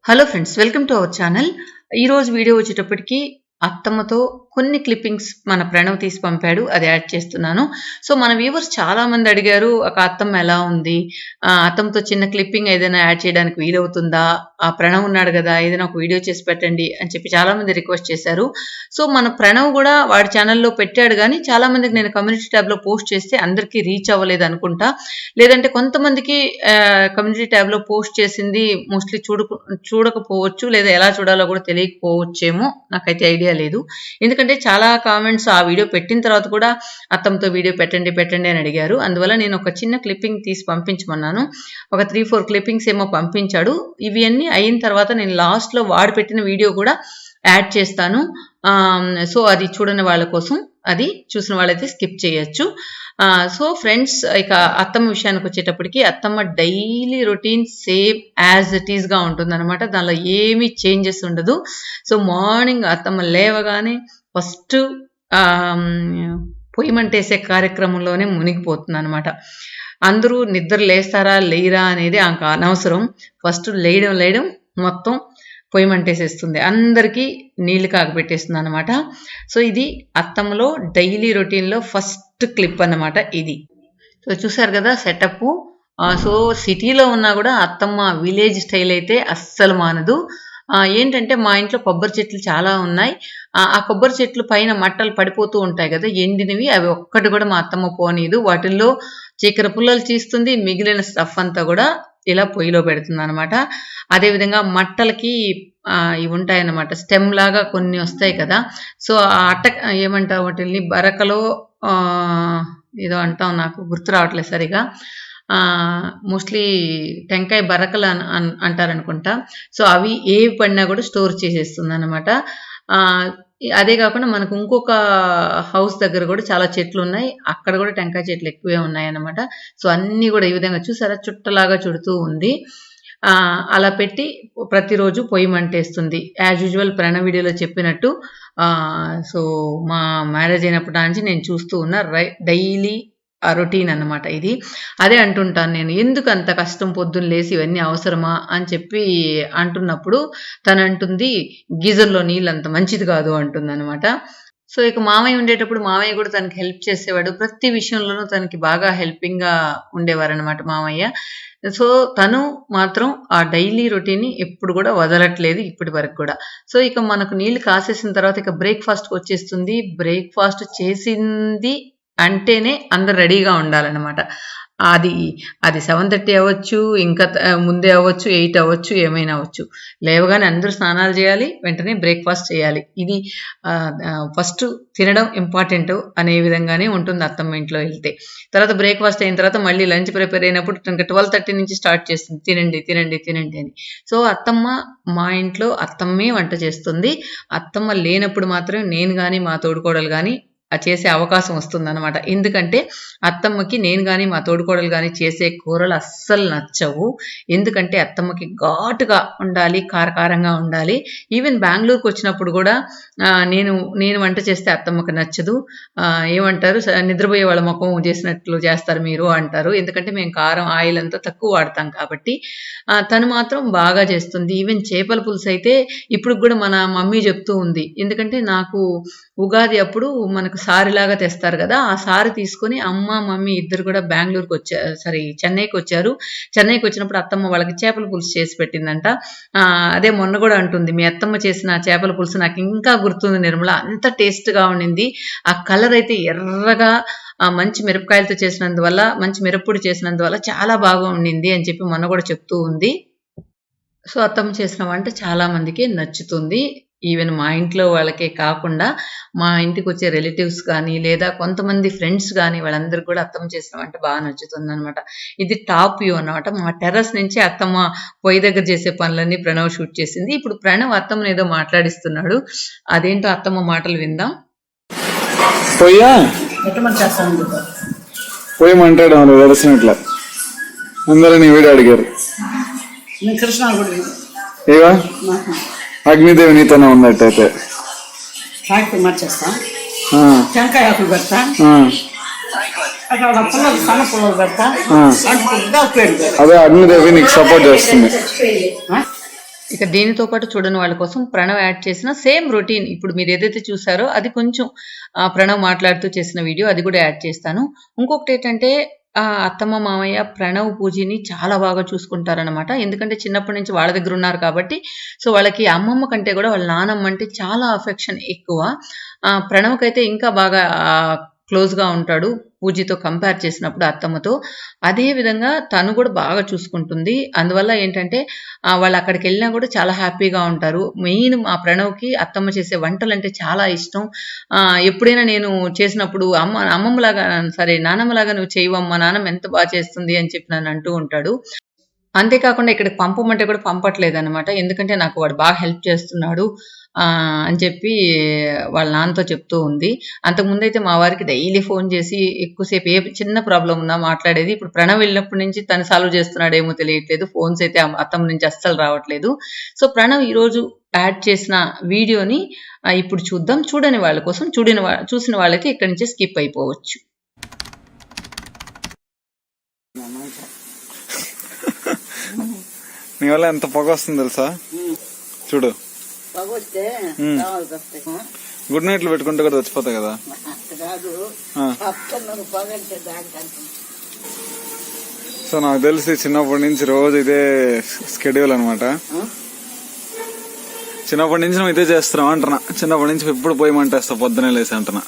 Hello friends, welcome to our channel. ఈరోజు video వచ్చేటప్పటికి అత్తమ్మతో కొన్ని క్లిప్పింగ్స్ మన ప్రణవ్ తీసి పంపాడు, అది యాడ్ చేస్తున్నాను. సో మన వ్యూవర్స్ చాలా మంది అడిగారు, ఒక అత్తమ్మ ఎలా ఉంది, అత్తమ్మతో చిన్న క్లిప్పింగ్ ఏదైనా యాడ్ చేయడానికి వీలవుతుందా, ఆ ప్రణవ్ ఉన్నాడు కదా ఏదైనా ఒక వీడియో చేసి పెట్టండి అని చెప్పి చాలా మంది రిక్వెస్ట్ చేశారు. సో మన ప్రణవ్ కూడా వాడి ఛానల్లో పెట్టాడు, కానీ చాలా మందికి నేను కమ్యూనిటీ ట్యాబ్లో పోస్ట్ చేస్తే అందరికీ రీచ్ అవ్వలేదు అనుకుంటా, లేదంటే కొంతమందికి కమ్యూనిటీ ట్యాబ్లో పోస్ట్ చేసింది మోస్ట్లీ చూడకపోవచ్చు, లేదా ఎలా చూడాలో కూడా తెలియకపోవచ్చేమో, నాకైతే ఐడియా లేదు. ఎందుకంటే చాలా కామెంట్స్ ఆ వీడియో పెట్టిన తర్వాత కూడా అత్తమ్మతో వీడియో పెట్టండి అని అడిగారు. అందువల్ల నేను ఒక చిన్న క్లిప్పింగ్ తీసి పంపించమన్నాను. ఒక 3-4 క్లిప్పింగ్స్ ఏమో పంపించాడు. ఇవి అన్నీ అయిన తర్వాత నేను లాస్ట్లో వాడు పెట్టిన వీడియో కూడా యాడ్ చేస్తాను. సో అది చూడని వాళ్ళ కోసం, అది చూసిన వాళ్ళైతే స్కిప్ చేయొచ్చు. సో ఫ్రెండ్స్, ఇక అత్తమ్మ విషయానికి వచ్చేటప్పటికి అత్తమ్మ daily routine same as it ఈస్గా ఉంటుందన్నమాట. దానిలో ఏమీ చేంజెస్ ఉండదు. సో మార్నింగ్ అత్తమ్మ లేవగానే ఫస్ట్ పొయ్యి మంటేసే కార్యక్రమంలోనే మునిగిపోతుంది అనమాట. అందరూ నిద్ర లేస్తారా లేరా అనేది ఆమెకు అనవసరం. ఫస్ట్ లేయడం మొత్తం పొయ్యి మంటేసేస్తుంది, అందరికీ నీళ్లు కాగబెట్టేస్తుంది అనమాట. సో ఇది అత్తమ్మలో డైలీ రొటీన్లో ఫస్ట్ క్లిప్ అన్నమాట ఇది. సో చూసారు కదా సెటప్. సో సిటీలో ఉన్నా కూడా అత్తమ్మ విలేజ్ స్టైల్ అయితే అస్సలు మానదు. ఏంటంటే మా ఇంట్లో కొబ్బరి చెట్లు చాలా ఉన్నాయి. ఆ కొబ్బరి చెట్లు పైన మట్టలు పడిపోతూ ఉంటాయి కదా ఎండినవి, అవి ఒక్కటి కూడా మా అత్తమ్మ పోనీదు. వాటిల్లో చీకర పుల్లలు చీస్తుంది, మిగిలిన స్టఫ్ అంతా కూడా ఇలా పొయ్యిలో పెడుతుంది అనమాట. అదేవిధంగా మట్టలకి ఇవి ఉంటాయన్నమాట, స్టెమ్ లాగా కొన్ని వస్తాయి కదా. సో ఆ అట్ట ఏమంటావు వాటిని, బరకలో ఏదో అంటాం, నాకు గుర్తు రావట్లేదు సరిగా. మోస్ట్లీ టెంకాయ బరకలు అంటారనుకుంటా. సో అవి ఏవి పడినా కూడా స్టోర్ చేసేస్తుంది అనమాట. అదే కాకుండా మనకు ఇంకొక హౌస్ దగ్గర కూడా చాలా చెట్లు ఉన్నాయి, అక్కడ కూడా టెంకాయ చెట్లు ఎక్కువే ఉన్నాయి అన్నమాట. సో అన్నీ కూడా ఈ విధంగా చూసారా చుట్టలాగా చుడుతూ ఉంది. అలా పెట్టి ప్రతిరోజు పొయ్యి మంటేస్తుంది యాజ్ యూజువల్ ప్రణవ్ వీడియోలో చెప్పినట్టు. సో మా మ్యారేజ్ అయినప్పటి నుంచి నేను చూస్తూ ఉన్న డైలీ రొటీన్ అన్నమాట ఇది. అదే అంటుంటాను నేను, ఎందుకు అంత కష్టం పొద్దున్న లేసి ఇవన్నీ అవసరమా అని చెప్పి అంటున్నప్పుడు తను అంటుంది, గీజర్లో నీళ్ళు అంత మంచిది కాదు అంటుంది అనమాట. సో ఇక మామయ్య ఉండేటప్పుడు మామయ్య కూడా తనకి హెల్ప్ చేసేవాడు, ప్రతి విషయంలోనూ తనకి బాగా హెల్పింగ్గా ఉండేవారు అనమాట మామయ్య. సో తను మాత్రం ఆ డైలీ రొటీన్ని ఎప్పుడు కూడా వదలట్లేదు ఇప్పటి వరకు కూడా. సో ఇక మనకు నీళ్ళు కాసేసిన తర్వాత ఇక బ్రేక్ఫాస్ట్కి వచ్చేస్తుంది. బ్రేక్ఫాస్ట్ చేసింది అంటేనే అందరు రెడీగా ఉండాలన్నమాట. అది 7:30 అవ్వచ్చు, ఇంకా ముందే అవ్వచ్చు, 8 అవ్వచ్చు, ఏమైనా అవ్వచ్చు. లేవగానే అందరూ స్నానాలు చేయాలి, వెంటనే బ్రేక్ఫాస్ట్ చేయాలి. ఇది ఫస్ట్ తినడం ఇంపార్టెంట్ అనే విధంగానే ఉంటుంది అత్తమ్మ ఇంట్లో వెళ్తే. తర్వాత బ్రేక్ఫాస్ట్ అయిన తర్వాత మళ్ళీ లంచ్ ప్రిపేర్ అయినప్పుడు ఇంకా 12:30 నుంచి స్టార్ట్ చేస్తుంది, తినండి అని. సో అత్తమ్మ మా ఇంట్లో అత్తమ్మే వంట చేస్తుంది. అత్తమ్మ లేనప్పుడు మాత్రం నేను కానీ మా తోడుకోడలు కానీ చేసే అవకాశం వస్తుందన్నమాట. ఎందుకంటే అత్తమ్మకి నేను కానీ మా తోడుకోడలు కానీ చేసే కూరలు అస్సలు నచ్చవు. ఎందుకంటే అత్తమ్మకి ఘాటుగా ఉండాలి, కారకారంగా ఉండాలి. ఈవెన్ బెంగళూరుకి వచ్చినప్పుడు కూడా నేను వంట చేస్తే అత్తమ్మకి నచ్చదు. ఏమంటారు, నిద్రపోయే వాళ్ళ ముఖం చేసినట్లు చేస్తారు మీరు అంటారు. ఎందుకంటే మేము కారం ఆయిల్ అంతా తక్కువ వాడతాం కాబట్టి. తను మాత్రం బాగా చేస్తుంది. ఈవెన్ చేపల పులుసు అయితే ఇప్పుడు కూడా మన మమ్మీ చెప్తూ ఉంది. ఎందుకంటే నాకు ఉగాది అప్పుడు మనకు సారిలాగా తెస్తారు కదా, ఆ సారి తీసుకొని అమ్మ మమ్మీ ఇద్దరు కూడా చెన్నైకి వచ్చారు. చెన్నైకి వచ్చినప్పుడు అత్తమ్మ వాళ్ళకి చేపల పులుసు చేసి పెట్టిందంట. అదే మొన్న కూడా అంటుంది, మీ అత్తమ్మ చేసిన చేపల పులుసు నాకు ఇంకా గుర్తుంది నిర్మల, అంత టేస్ట్గా ఉండింది. ఆ కలర్ అయితే ఎర్రగా మంచి మిరపకాయలతో చేసినందువల్ల, మంచి మిరప్పొడి చేసినందువల్ల చాలా బాగా ఉండింది అని చెప్పి మొన్న కూడా చెప్తూ ఉంది. సో అత్తమ్మ చేసిన వంట చాలా మందికి నచ్చుతుంది. ఈవెన్ మా ఇంట్లో వాళ్ళకే కాకుండా మా ఇంటికి వచ్చే రిలేటివ్స్ కానీ, లేదా కొంతమంది ఫ్రెండ్స్ కానీ, వాళ్ళందరికీ కూడా అత్తమ్మ చేసిన వంట బాగా నచ్చుతుంది అనమాట. ఇది టాప్ వ్యూ అనమాట. మా టెర్రస్ నుంచి అత్తమ్మ పొయ్యి దగ్గర చేసే పనులన్నీ ప్రణవ్ షూట్ చేసింది. ఇప్పుడు ప్రణవ్ అత్తమ్మని ఏదో మాట్లాడిస్తున్నాడు, అదేంటో అత్తమ్మ మాటలు విందాం. పొయ్యి మాట్లాడడం వెరసినట్లా అందరూ వీడియో అడిగారు. ఏవా అగ్నిదేవి నీతోనే ఉన్నట్టయితే టెంకాయ ఆకులు పెడతా, అదే అగ్నిదేవి నీకు సపోర్ట్ చేస్తుంది. ఇక ఇక దీనితో పాటు చూడని వాళ్ళ కోసం ప్రణవ్ యాడ్ చేసిన సేమ్ రొటీన్ ఇప్పుడు మీరు ఏదైతే చూసారో అది కొంచెం ప్రణవ్ మాట్లాడుతూ చేసిన వీడియో అది కూడా యాడ్ చేస్తాను. ఇంకొకటి ఏంటంటే అత్తమ్మ మామయ్య ప్రణవ్ పూజని చాలా బాగా చూసుకుంటారనమాట. ఎందుకంటే చిన్నప్పటి నుంచి వాళ్ళ దగ్గర ఉన్నారు కాబట్టి సో వాళ్ళకి అమ్మమ్మ కంటే కూడా వాళ్ళ నానమ్మ అంటే చాలా అఫెక్షన్ ఎక్కువ. ప్రణవ్కైతే ఇంకా బాగా క్లోజ్గా ఉంటాడు పూజతో కంపేర్ చేసినప్పుడు అత్తమ్మతో. అదే విధంగా తను కూడా బాగా చూసుకుంటుంది. అందువల్ల ఏంటంటే వాళ్ళు అక్కడికి వెళ్ళినా కూడా చాలా హ్యాపీగా ఉంటారు. మెయిన్ మా ప్రణవ్కి అత్తమ్మ చేసే వంటలు అంటే చాలా ఇష్టం. ఎప్పుడైనా నేను చేసినప్పుడు అమ్మమ్మలాగా సరే నానమ్మలాగా నువ్వు చేయవమ్మా, నానమ్మ ఎంత బాగా చేస్తుంది అని చెప్పి నన్ను అంటూ ఉంటాడు. అంతేకాకుండా ఇక్కడికి పంపమంటే కూడా పంపట్లేదనమాట. ఎందుకంటే నాకు వాడు బాగా హెల్ప్ చేస్తున్నాడు అని చెప్పి వాళ్ళ నాన్నతో చెప్తూ ఉంది. అంతకుముందైతే మా వారికి డైలీ ఫోన్ చేసి ఎక్కువసేపు ఏ చిన్న ప్రాబ్లం ఉన్నా మాట్లాడేది. ఇప్పుడు ప్రణవ్ వెళ్ళినప్పటి నుంచి తను సాల్వ్ చేస్తున్నాడేమో తెలియట్లేదు. ఫోన్స్ అయితే అత్తమ్మ నుంచి అస్సలు రావట్లేదు. సో ప్రణవ్ ఈరోజు యాడ్ చేసిన వీడియోని ఇప్పుడు చూద్దాం. చూడని వాళ్ళ కోసం చూసిన వాళ్ళైతే ఇక్కడి నుంచి స్కిప్ అయిపోవచ్చు. నీ వల్ల ఎంత పొగ వస్తుంది తెలుసా? చూడు, గుడ్ నైట్లు పెట్టుకుంటే కూడా చచ్చిపోతాయి కదా. సో నాకు తెలిసి చిన్నప్పటి నుంచి రోజు ఇదే స్కెడ్యూల్ అనమాట. చిన్నప్పటి నుంచి నువ్వు ఇదే చేస్తున్నావు అంటున్నా. చిన్నప్పటి నుంచి ఎప్పుడు పోయి మంటేస్తావు పొద్దునే లేసి అంటున్నా.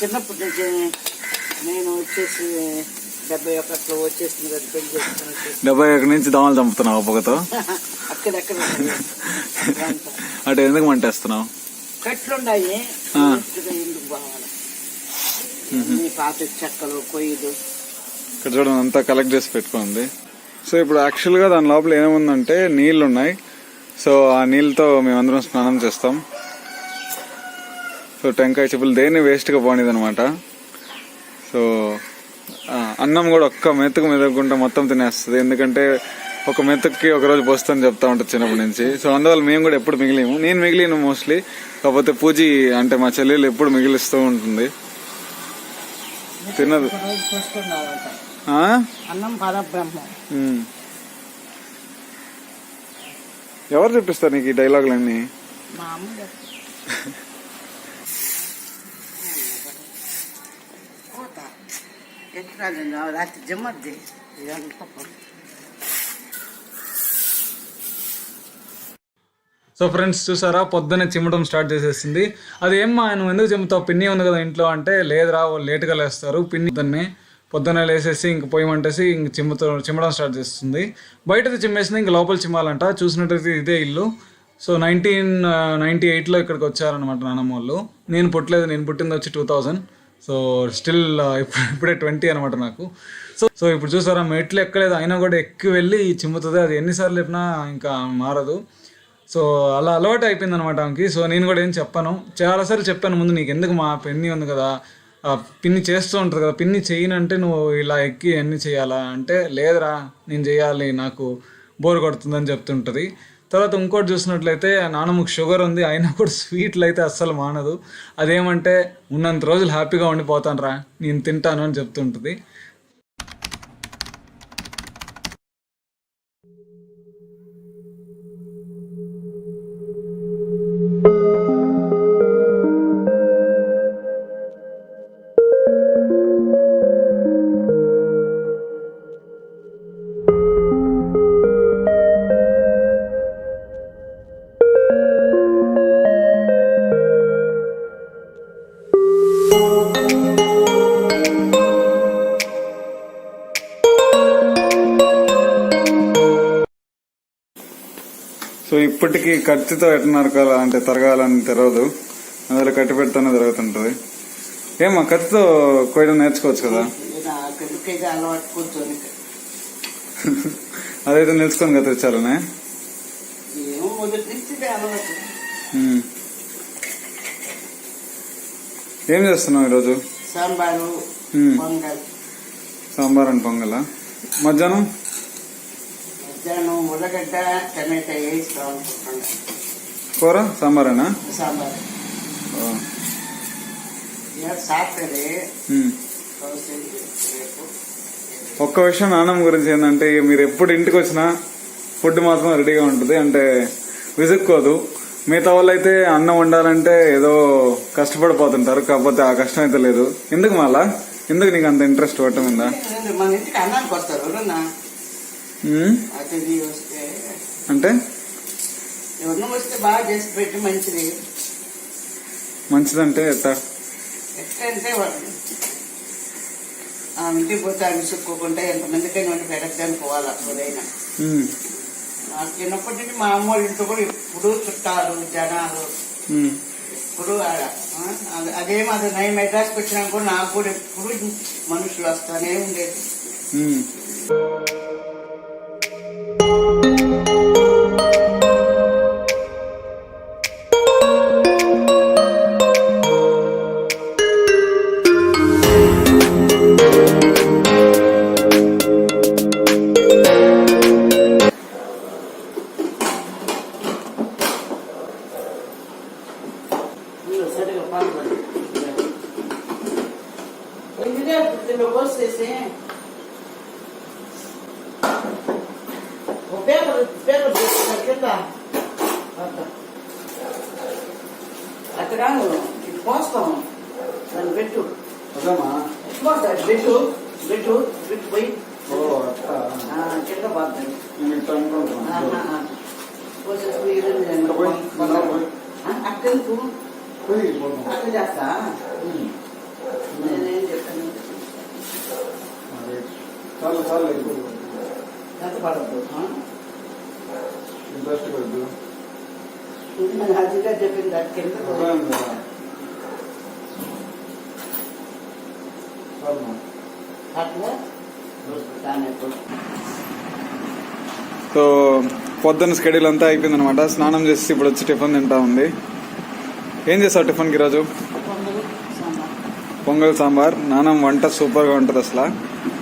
చిన్నప్పటి నుంచి నేను వచ్చేసి 71 వచ్చేసింది కదా పెళ్లి చేసుకుని. 71 నుంచి దోమలు చంపుతున్నావు పొగతో. అక్కడెక్కడ అటు ఎందుకు మంటేస్తున్నావు? కట్లున్నాయి ఎందుకు బాగాలి పాత చెక్కలు కొయ్యలు ఇక్కడ చూడండి అంతా కలెక్ట్ చేసి పెట్టుకోండి. సో ఇప్పుడు యాక్చువల్ గా దాని లోపల ఏముందంటే నీళ్లు ఉన్నాయి. సో ఆ నీళ్ళతో మేమందరం స్నానం చేస్తాం. సో టెంకాయ చెప్పులు దేన్ని వేస్ట్ గా పోనిది అనమాట. సో అన్నం కూడా ఒక్క మెతుకు మెదకుండా మొత్తం తినేస్తుంది. ఎందుకంటే ఒక మెతుక్కి ఒకరోజు పోస్తాను చెప్తా ఉంటుంది చిన్నప్పటి నుంచి. సో అందువల్ల మేము కూడా ఎప్పుడు మిగిలిము. నేను మిగిలిను మోస్ట్లీ. కాకపోతే పూజీ అంటే మా చెల్లెలు ఎప్పుడు మిగిలిస్తూ ఉంటుంది. తినదు. అన్నం పరబ్రహ్మం. ఎవరు చెప్పిస్తారు నీకు ఈ డైలాగులన్నీ? మా అమ్మ. రాత్రి జమ్మద్ది. సో ఫ్రెండ్స్ చూసారా, పొద్దున్నే చిమ్మటం స్టార్ట్ చేసేసింది. అది ఏమ్మా నువ్వు ఎందుకు చిమ్ముతావు, పిన్ని ఉంది కదా ఇంట్లో అంటే, లేదురా వాళ్ళు లేట్గా లేస్తారు, పిన్ని పొద్దున్నే లేసేసి ఇంక పోయమంటేసి ఇంక చిమ్మడం స్టార్ట్ చేస్తుంది. బయటది చిమ్మేసింది, ఇంక లోపల చిమ్మాలంట. చూసినట్టయితే ఇదే ఇల్లు. సో 1998లో ఇక్కడికి వచ్చారనమాట నానమ్మ వాళ్ళు. నేను పుట్టలేదు, నేను పుట్టింది వచ్చి 2000. సో స్టిల్ ఇప్పుడే 20 అనమాట నాకు. సో ఇప్పుడు చూసారా మెట్లు ఎక్కలేదు, అయినా కూడా ఎక్కి వెళ్ళి చిమ్ముతుంది. అది ఎన్నిసార్లు చెప్పినా ఇంకా మారదు. సో అలా అలవాటు అయిపోయింది అనమాట ఆమెకి. సో నేను కూడా ఏం చెప్పాను, చాలాసార్లు చెప్పాను ముందు, నీకు ఎందుకు మా పిన్ని ఉంది కదా, పిన్ని చేస్తూ ఉంటుంది కదా, పిన్ని చేయనంటే నువ్వు ఇలా ఎక్కి అన్నీ చేయాలా అంటే, లేదురా నేను చేయాలి, నాకు బోర్ కొడుతుందని చెప్తుంటుంది. తర్వాత ఇంకోటి చూసినట్లయితే నాన్నమ్మకి షుగర్ ఉంది, అయినా కూడా స్వీట్లు అయితే అస్సలు మానదు. అదేమంటే ఉన్నంత రోజులు హ్యాపీగా ఉండిపోతాను రా, నేను తింటాను అని చెప్తుంటుంది. సో ఇప్పటికీ కత్తితో ఎట్లా నరకాల అంటే తరగాలని తెరవదు, అందులో కట్టి పెడితేనే జరుగుతుంటది. ఏమా కత్తితో కోయడం నేర్చుకోవచ్చు కదా. అదైతే నేర్చుకొని కత్తిరించాలనే. ఏం చేస్తున్నావు ఈరోజు? సాంబార్ అండ్ పొంగలా. మధ్యాహ్నం ఉల్లగడ్డ టమాటా వేస్తాం. కూర సాంబారేనా? సాంబార్ సాటర్డే. ఒక్క విషయం నాన్నమ్మ గురించి ఏంటంటే, మీరు ఎప్పుడు ఇంటికి వచ్చినా ఫుడ్ మాత్రం రెడీగా ఉంటుంది. అంటే విసుక్కోదు. మిగతా వాళ్ళు అయితే అన్నం వండాలంటే ఏదో కష్టపడిపోతుంటారు, కాకపోతే ఆ కష్టం అయితే లేదు. ఎందుకు మళ్ళా, ఎందుకు నీకు అంత ఇంట్రెస్ట్ పట్టం ఉందా? మన ఇంటికి అన్నానికి వస్తారు ఎవరన్నా అతిథి వస్తే, అంటే ఎవరినో వస్తే బాగా చేసి పెట్టి మంచిది. మంచిదంటే ఎట్లా? ఎట్లంటే ఆ ఇంటికి పోతే అవి విసుక్కోకుండా ఎంతమందికైనా వండి పెట్టడానికి పోవాలి ఎవరైనా. నాకు చిన్నప్పటి నుండి మా అమ్మ వాళ్ళ ఇంట్లో కూడా ఎప్పుడు చుట్టాలు జనాలు ఎప్పుడు ఆడ. అదేం అది నై మెడ్రాస్కి వచ్చినా కూడా నాకు కూడా ఎప్పుడు మనుషులు వస్తానే ఉండేది. సరిగా పాల్గొని కోసేసి పేపర్ పేపర్ కింద అక్కడ ఇది పోస్తాం, దాన్ని పెట్టు పెట్టు పెట్టు పెట్టు పోయి కింద పోతుంది. అక్కడికి అక్కడ చేస్తా. నేనేం చెప్పాను, ఎంత పడద్దు అదిగా చెప్పింది దాని కింద అట్లా దాని. సో పొద్దున్న స్కెడ్యూల్ అంతా అయిపోయింది అనమాట. స్నానం చేసి ఇప్పుడు వచ్చి టిఫిన్ తింటా ఉంది. ఏం చేస్తావు టిఫిన్కి ఈరోజు? పొంగల్ సాంబార్. నాన్నమ్మ వంట సూపర్గా ఉంటుంది అసలు.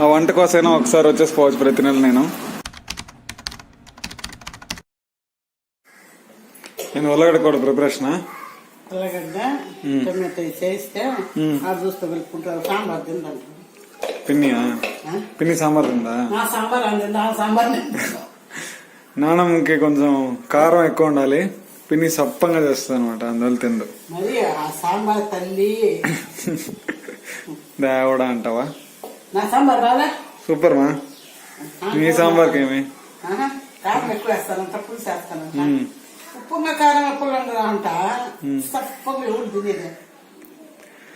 ఆ వంట కోసమైనా ఒకసారి వచ్చేసి పోవచ్చు ప్రతి నెల. నేను ఉల్లగడ్డ కూడా ప్రిపరేషన్ ఉల్లగడ్డ టమాటో చేస్తే అది చూస్తే కలుపుకుంటారు. సాంబార్ తింటాను. పిన్ని సాంబార్ తిందా? సాంబార్ అందిందా? సాంబార్ నాన్నమ్మకి కొంచెం కారం ఎక్కువ ఉండాలి, పిన్ని సప్పంగా చేస్తుంది అనమాట, అందువల్ల తిండు. మరి ఆ సాంబార్ తల్లి దేవడా అంటావా? నా సాంబార్ రాలే సూపర్ మా. నీ సాంబార్కి ఏమి కారం ఎక్కువ వేస్తానంట, పులుసు వేస్తానంట. ఉప్పుగా కారం ఎప్పుడు అంట సప్పగా ఎవరు తినేది.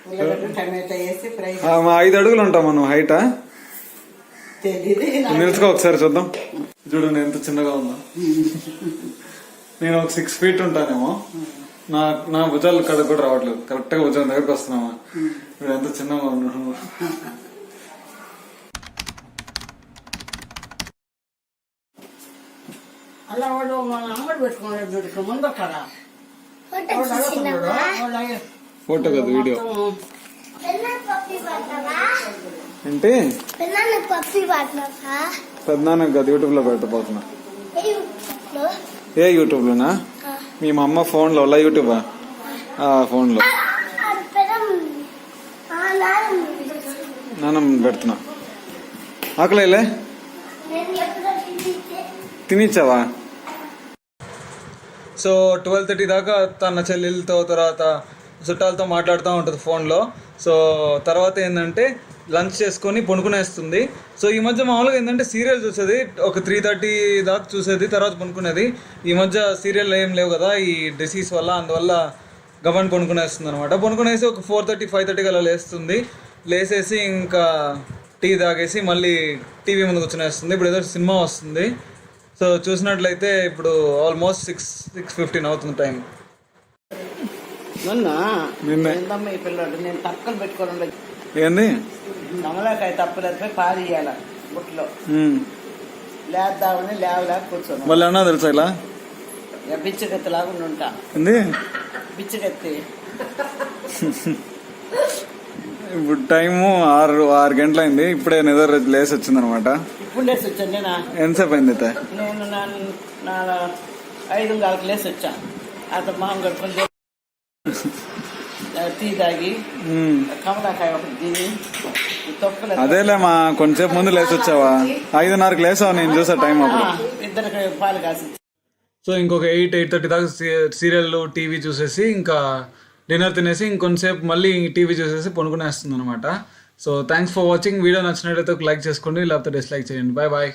ఉల్లగడ్డ టమాటా వేసి ఫ్రై. 5 అడుగులు ఉంటాం మనం హైటా? తెలియదు. నిలుచుకో ఒకసారి చూద్దాం. చూడు నేను ఎంత చిన్నగా ఉందా. నేను ఒక 6 feet ఉంటానేమో. నా భుజాలు కడ కూడా రావట్లేదు, కరెక్ట్ గా భుజాల దగ్గరకు వస్తున్నామా. ఇప్పుడు ఎంత చిన్నగా ఉన్నాను. అలా వాడు మన అంగడి పెట్టుకున్నాడు ముందు కదా ఫోటో కదా వీడియో ఏంటి పెద్దనాన్నకు కదా యూట్యూబ్ లో పెట్టబోతున్నా. ఏ యూట్యూబ్ లోనా? మీ మా అమ్మ ఫోన్ లో యూట్యూబా? ఫోన్ లో నాన్న పెడుతున్నా. ఆకలేలే తినిచ్చావా? సో 12:30 దాకా తన చెల్లెలతో తర్వాత చుట్టాలతో మాట్లాడుతూ ఉంటుంది ఫోన్లో. సో తర్వాత ఏంటంటే లంచ్ చేసుకొని పడుకునేస్తుంది. సో ఈ మధ్య మామూలుగా ఏంటంటే సీరియల్ చూసేది, ఒక 3:30 దాకా చూసేది, తర్వాత పడుకునేది. ఈ మధ్య సీరియల్ ఏం లేవు కదా ఈ డిసీజ్ వల్ల, అందువల్ల గమని పడుకునేస్తుంది అనమాట. పడుకునేసి ఒక 4:30, 5:30 అలా లేస్తుంది. లేసేసి ఇంకా టీ తాగేసి మళ్ళీ టీవీ ముందు కూర్చునేస్తుంది. ఇప్పుడు ఏదో సినిమా వస్తుంది. సో చూసినట్లయితే ఇప్పుడు ఆల్మోస్ట్ 6:15 అవుతుంది టైం. నిన్న ఈ పిల్లడు నేను తప్పకలు పెట్టుకోవడం ఏంది నమలాకాయ తప్పలేకపోయి పారియాల బుట్లో లేద్దామని లేవలేక కూర్చోను. మళ్ళీ అన్నా తెలుసా ఇలా బిచ్చగత్తి లాగా ఉంటా. బిచ్చగత్తి ఇప్పుడు టైము 6 గంటలైంది. ఇప్పుడే నిద్ర లేసి వచ్చింది అనమాట. ఇప్పుడు లేసి వచ్చాను నేను. ఎంతసేపు అయింది అయితే? నేను 5:15 లేసి వచ్చా. అతను మొహం కట్టుకుని టీ తాగి కమలాకాయ ఒకటి తిని తొక్కలు. అదేలే మా కొంచెంసేపు ముందు లేసి వచ్చావా? 5:30కి లేసావు, నేను చూసా టైం అప్పుడు. ఇద్దరికి పాలు కాసి సో ఇంకొక 8-8:30 దాకా సీరియల్ టీవీ చూసేసి ఇంకా డిన్నర్ తినేసి ఇంకొంతసేపు మళ్ళీ టీవీ చూసేసి పడుకునేస్తుంది అనమాట. So thanks for watching. Video నచ్చినట్లయితే ఒక లైక్ చేసుకోండి, లేకపోతే డిస్లైక్ చేయండి. Bye bye.